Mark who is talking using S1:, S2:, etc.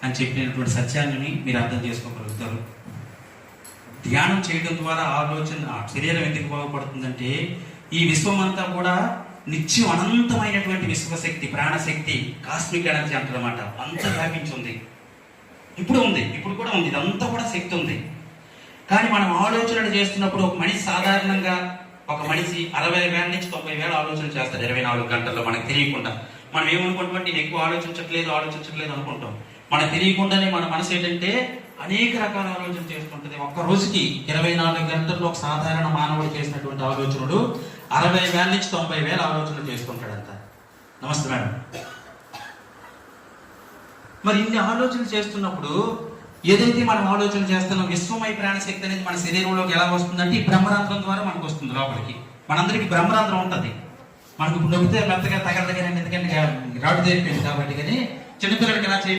S1: అని చెప్పినటువంటి సత్యాన్ని మీరు అర్థం చేసుకోగలుగుతారు. ధ్యానం చేయడం ద్వారా శరీరం ఎందుకు బాగుపడుతుందంటే, ఈ విశ్వం అంతా కూడా నిత్యం అనంతమైనటువంటి విశ్వశక్తి, ప్రాణశక్తి, కాస్మిక్ ఎనర్జీ అంటారన్నమాట. అంతా వ్యాపించి ఉంది, ఇప్పుడు కూడా ఉంది, ఇదంతా కూడా శక్తి ఉంది. కానీ మనం ఆలోచనలు చేస్తున్నప్పుడు ఒక మనిషి సాధారణంగా 60,000 నుంచి 90,000 ఆలోచనలు చేస్తాడు 24 గంటల్లో మనకు తెలియకుండా. మనం ఏమనుకుంటాం, నేను ఎక్కువ ఆలోచించట్లేదు అనుకుంటాం. మనకు తెలియకుండానే మన మనసు ఏంటంటే అనేక రకాల ఆలోచన చేస్తుంటుంది. ఒక్క రోజుకి 24 గంటల్లో ఒక సాధారణ మానవుడు చేసినటువంటి ఆలోచనలు 60,000 నుంచి 90,000 ఆలోచనలు చేసుకుంటాడంట. నమస్తే మేడం. మరి ఇన్ని ఆలోచనలు చేస్తున్నప్పుడు ఏదైతే మనం ఆలోచన చేస్తున్నాం, విశ్వమయ ప్రాణశక్తి అనేది మన శరీరంలోకి ఎలా వస్తుందంటే ఈ బ్రహ్మరంధ్రం ద్వారా మనకు వస్తుంది లోపలికి. మనందరికీ బ్రహ్మరంధ్రం ఉంటుంది. మనకు నొక్కితే మెత్తగా తగలదు, కానీ ఎందుకంటే రాడు జరిపోయింది కాబట్టి. కానీ చిన్నపిల్లలకి ఎలా